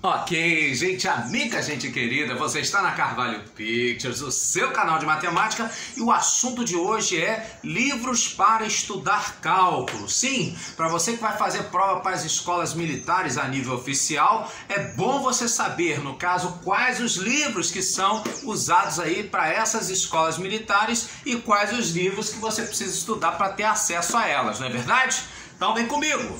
Ok, gente amiga, gente querida, você está na Carvalho Pictures, o seu canal de matemática, e o assunto de hoje é livros para estudar cálculo. Sim, para você que vai fazer prova para as escolas militares a nível oficial, é bom você saber, no caso, quais os livros que são usados aí para essas escolas militares e quais os livros que você precisa estudar para ter acesso a elas, não é verdade? Então vem comigo!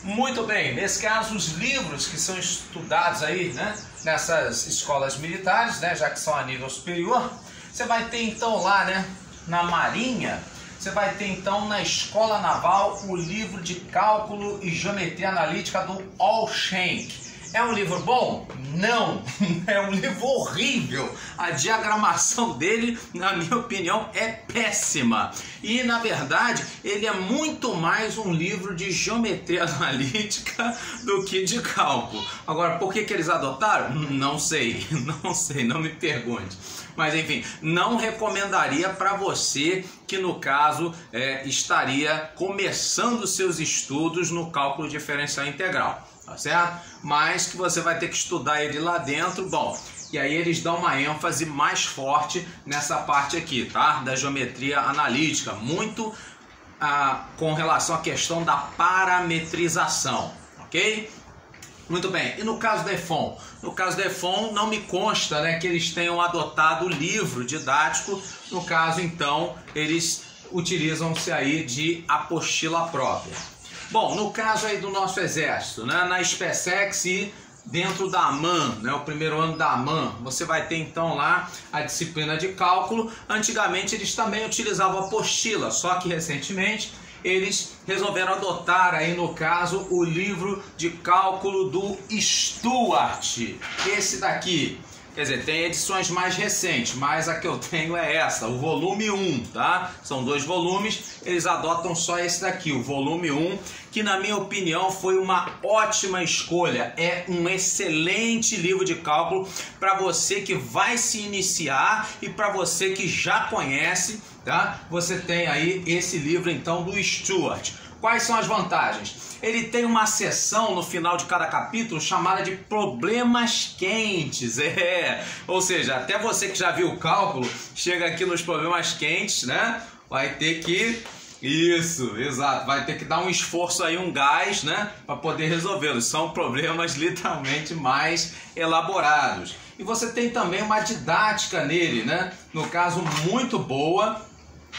Muito bem, nesse caso os livros que são estudados aí, né, nessas escolas militares, né, já que são a nível superior, você vai ter então lá, né, na Marinha, você vai ter então na Escola Naval o livro de Cálculo e Geometria Analítica do Olshank. É um livro bom? Não, é um livro horrível. A diagramação dele, na minha opinião, é péssima. E, na verdade, ele é muito mais um livro de geometria analítica do que de cálculo. Agora, por que eles adotaram? Não sei, não me pergunte. Mas, enfim, não recomendaria para você que, no caso, estaria começando seus estudos no cálculo diferencial integral. Tá certo? Mas que você vai ter que estudar ele lá dentro, bom, e aí eles dão uma ênfase mais forte nessa parte aqui, tá? Da geometria analítica, muito com relação à questão da parametrização, ok? Muito bem, e no caso da EFON? No caso da EFON não me consta, né, que eles tenham adotado o livro didático, no caso então eles utilizam-se aí de apostila própria. Bom, no caso aí do nosso exército, né, na SpaceX e dentro da AMAN, né, o primeiro ano da AMAN, você vai ter então lá a disciplina de cálculo. Antigamente eles também utilizavam apostila, só que recentemente eles resolveram adotar aí no caso o livro de cálculo do Stuart, esse daqui. Quer dizer, tem edições mais recentes, mas a que eu tenho é essa, o volume 1, tá? São 2 volumes, eles adotam só esse daqui, o volume 1, que na minha opinião foi uma ótima escolha. É um excelente livro de cálculo para você que vai se iniciar e para você que já conhece, tá? Você tem aí esse livro então do Stuart. Quais são as vantagens? Ele tem uma seção no final de cada capítulo chamada de problemas quentes, ou seja, até você que já viu o cálculo, chega aqui nos problemas quentes, né, vai ter que, isso, exato, vai ter que dar um esforço aí, um gás, né, para poder resolvê-los. São problemas literalmente mais elaborados. E você tem também uma didática nele, né, no caso muito boa,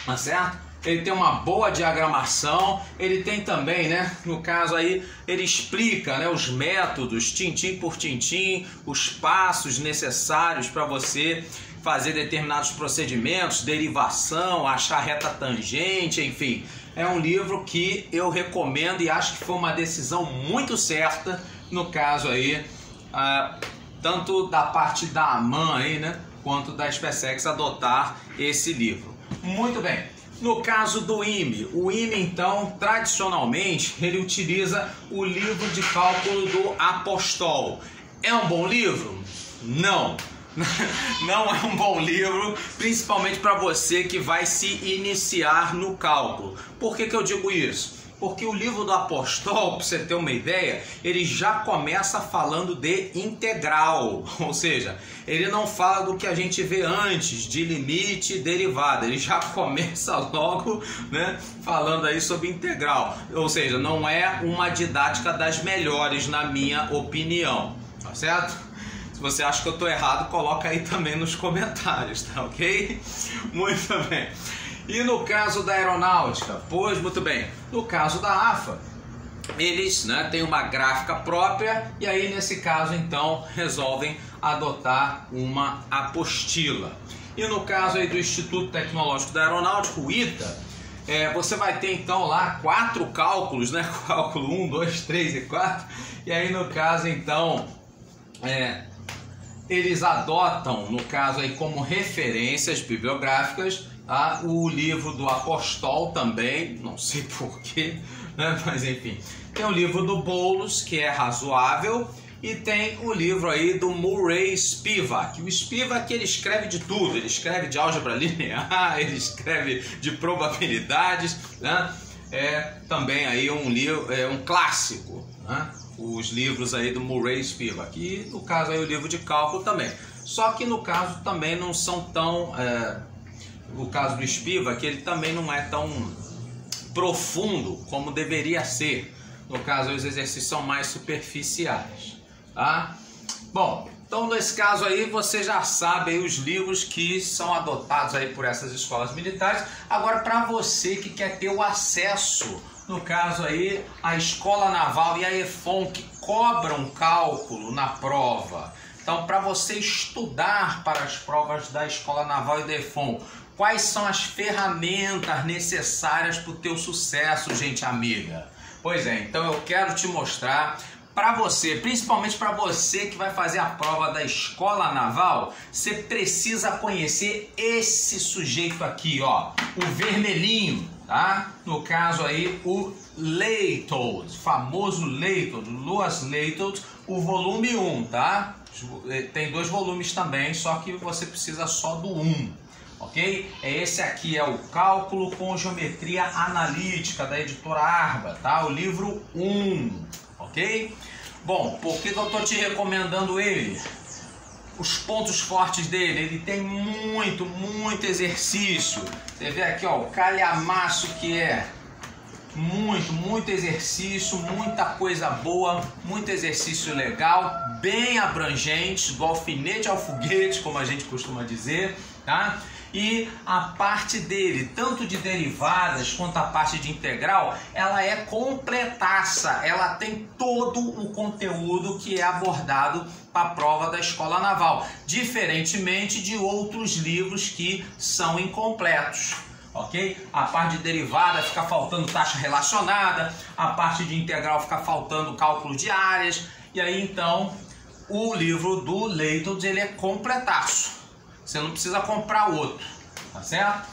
tá certo? Ele tem uma boa diagramação, ele tem também, né, no caso aí, ele explica, né, os métodos, tintim por tintim, os passos necessários para você fazer determinados procedimentos, derivação, achar reta tangente, enfim. É um livro que eu recomendo e acho que foi uma decisão muito certa, no caso aí, tanto da parte da AMAN aí, né, quanto da SpaceX adotar esse livro. Muito bem. No caso do IME, o IME então, tradicionalmente, ele utiliza o livro de cálculo do Apostol. É um bom livro? Não. Não é um bom livro, principalmente para você que vai se iniciar no cálculo. Por que eu digo isso? Porque o livro do Apostol, para você ter uma ideia, ele já começa falando de integral, ou seja, ele não fala do que a gente vê antes, de limite e derivada, ele já começa logo, né, falando aí sobre integral, ou seja, não é uma didática das melhores na minha opinião, tá certo? Se você acha que eu estou errado, coloca aí também nos comentários, tá ok? Muito bem. E no caso da aeronáutica? Pois, muito bem, no caso da AFA, eles, né, têm uma gráfica própria e aí nesse caso então resolvem adotar uma apostila. E no caso aí do Instituto Tecnológico da Aeronáutica, o ITA, você vai ter então lá 4 cálculos, né, cálculo 1, 2, 3 e 4, e aí no caso então eles adotam, no caso aí como referências bibliográficas, o livro do Apostol também, não sei porquê, né? Mas enfim. Tem o livro do Boulos, que é razoável, e tem o livro aí do Murray Spivak. O Spivak, ele escreve de tudo, ele escreve de álgebra linear, ele escreve de probabilidades, né? É também aí um livro, um clássico, né? os livros aí do Murray Spivak, e no caso aí o livro de cálculo também. Só que no caso também não são tão... o caso do Spivak, ele também não é tão profundo como deveria ser. No caso, os exercícios são mais superficiais, tá? Bom, então nesse caso aí você já sabe aí os livros que são adotados aí por essas escolas militares. Agora, para você que quer ter o acesso, no caso aí, a Escola Naval e a EFON, que cobram cálculo na prova. Então, para você estudar para as provas da Escola Naval e da EFON, quais são as ferramentas necessárias para o teu sucesso, gente amiga? Pois é, então eu quero te mostrar para você, principalmente para você que vai fazer a prova da Escola Naval, você precisa conhecer esse sujeito aqui, ó, o vermelhinho, tá? No caso aí, o Leithold, famoso Leithold, Louis Leithold, o volume 1, tá? Tem 2 volumes também, só que você precisa só do 1. Ok? Esse aqui é o Cálculo com Geometria Analítica, da editora Arba, tá? O livro 1, ok? Bom, por que eu estou te recomendando ele? Os pontos fortes dele, ele tem muito exercício. Você vê aqui, ó, o calhamaço que é muito exercício, muita coisa boa, muito exercício legal, bem abrangente, do alfinete ao foguete, como a gente costuma dizer, tá? E a parte dele, tanto de derivadas quanto a parte de integral, ela é completaça, ela tem todo o conteúdo que é abordado para a prova da Escola Naval, diferentemente de outros livros que são incompletos. Ok? A parte de derivada fica faltando taxa relacionada, a parte de integral fica faltando cálculo de áreas, e aí então o livro do Leithold, ele é completaço. Você não precisa comprar outro, tá certo?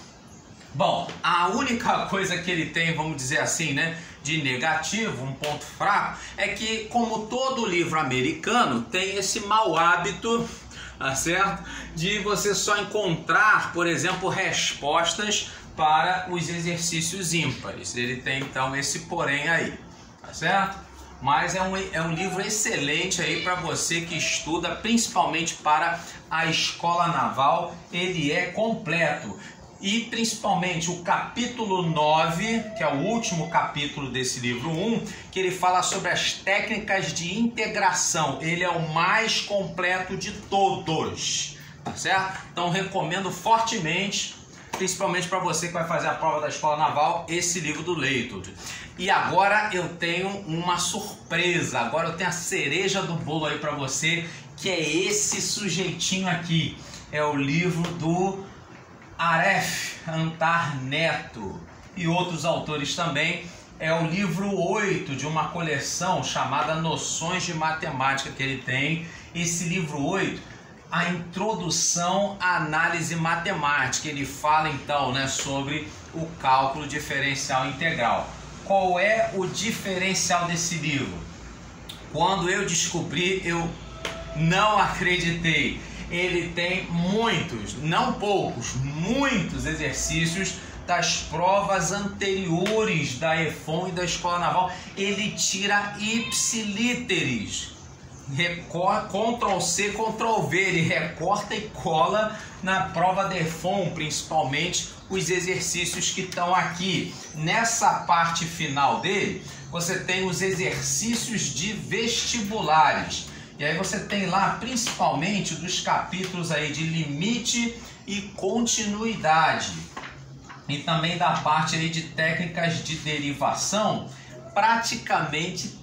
Bom, a única coisa que ele tem, vamos dizer assim, né, de negativo, um ponto fraco, é que, como todo livro americano, tem esse mau hábito, tá certo? De você só encontrar, por exemplo, respostas para os exercícios ímpares. Ele tem, então, esse porém aí, tá certo? Mas é um livro excelente aí para você que estuda, principalmente para a Escola Naval. Ele é completo. E principalmente o capítulo 9, que é o último capítulo desse livro 1, que ele fala sobre as técnicas de integração. Ele é o mais completo de todos, tá certo? Então recomendo fortemente, principalmente para você que vai fazer a prova da Escola Naval, esse livro do Leithold. E agora eu tenho uma surpresa, agora eu tenho a cereja do bolo aí para você, que é esse sujeitinho aqui. É o livro do Aref Antar Neto e outros autores também. É o livro 8 de uma coleção chamada Noções de Matemática que ele tem. Esse livro 8, a introdução à análise matemática. Ele fala então, né, sobre o cálculo diferencial integral. Qual é o diferencial desse livro? Quando eu descobri, eu não acreditei. Ele tem muitos, não poucos, muitos exercícios das provas anteriores da EFON e da Escola Naval. Ele tira ipsilíteres, Ctrl C, Ctrl V, ele recorta e cola na prova da EFON, principalmente os exercícios que estão aqui. Nessa parte final dele, você tem os exercícios de vestibulares. E aí você tem lá, principalmente, dos capítulos aí de limite e continuidade. E também da parte aí de técnicas de derivação. Praticamente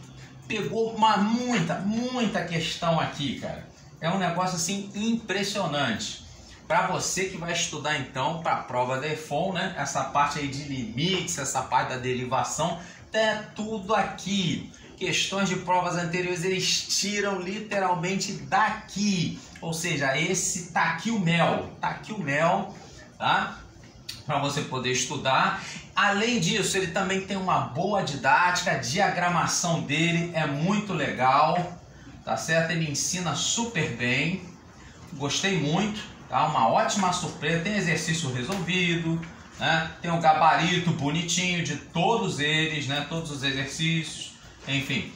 pegou muita questão aqui, cara. É um negócio assim impressionante. Para você que vai estudar então para a prova da EFON, né? Essa parte aí de limites, essa parte da derivação, é tudo aqui. Questões de provas anteriores eles tiram literalmente daqui. Ou seja, esse tá aqui o mel, tá? Para você poder estudar. Além disso, ele também tem uma boa didática, a diagramação dele é muito legal, tá certo? Ele ensina super bem, gostei muito, tá? Uma ótima surpresa, tem exercício resolvido, né? Tem um gabarito bonitinho de todos eles, né? Todos os exercícios, enfim,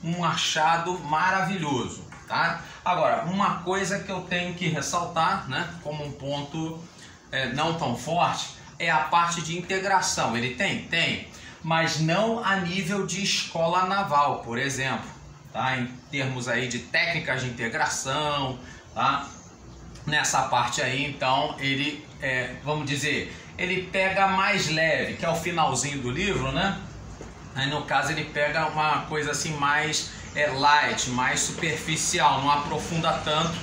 um achado maravilhoso, tá? Agora, uma coisa que eu tenho que ressaltar, né, como um ponto não tão forte, é a parte de integração. Ele tem, mas não a nível de escola naval, por exemplo, tá? Em termos aí de técnicas de integração, tá? Nessa parte aí, então, ele, vamos dizer, ele pega mais leve, que é o finalzinho do livro, né? Aí no caso ele pega uma coisa assim mais light, mais superficial, não aprofunda tanto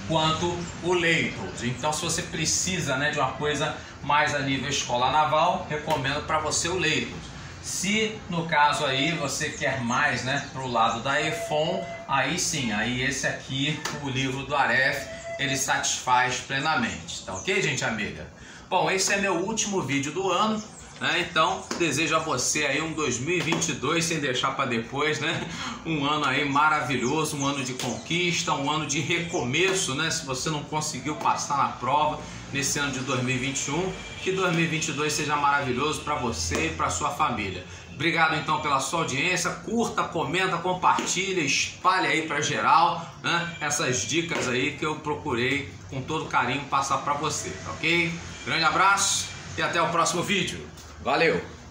quanto o Leithold. Então, se você precisa, né, de uma coisa mais a nível escola naval, recomendo para você o Leithold. Se no caso aí você quer mais, né, para o lado da EFON, aí sim, aí esse aqui, o livro do Aref, ele satisfaz plenamente, tá ok, gente amiga? Bom, esse é meu último vídeo do ano, né? Então desejo a você aí um 2022 sem deixar para depois, né? Um ano aí maravilhoso, um ano de conquista, um ano de recomeço, né? Se você não conseguiu passar na prova nesse ano de 2021, que 2022 seja maravilhoso para você e para sua família. Obrigado então pela sua audiência, curta, comenta, compartilha, espalhe aí para geral, né? Essas dicas aí que eu procurei com todo carinho passar para você, tá ok? Grande abraço e até o próximo vídeo. Valeu!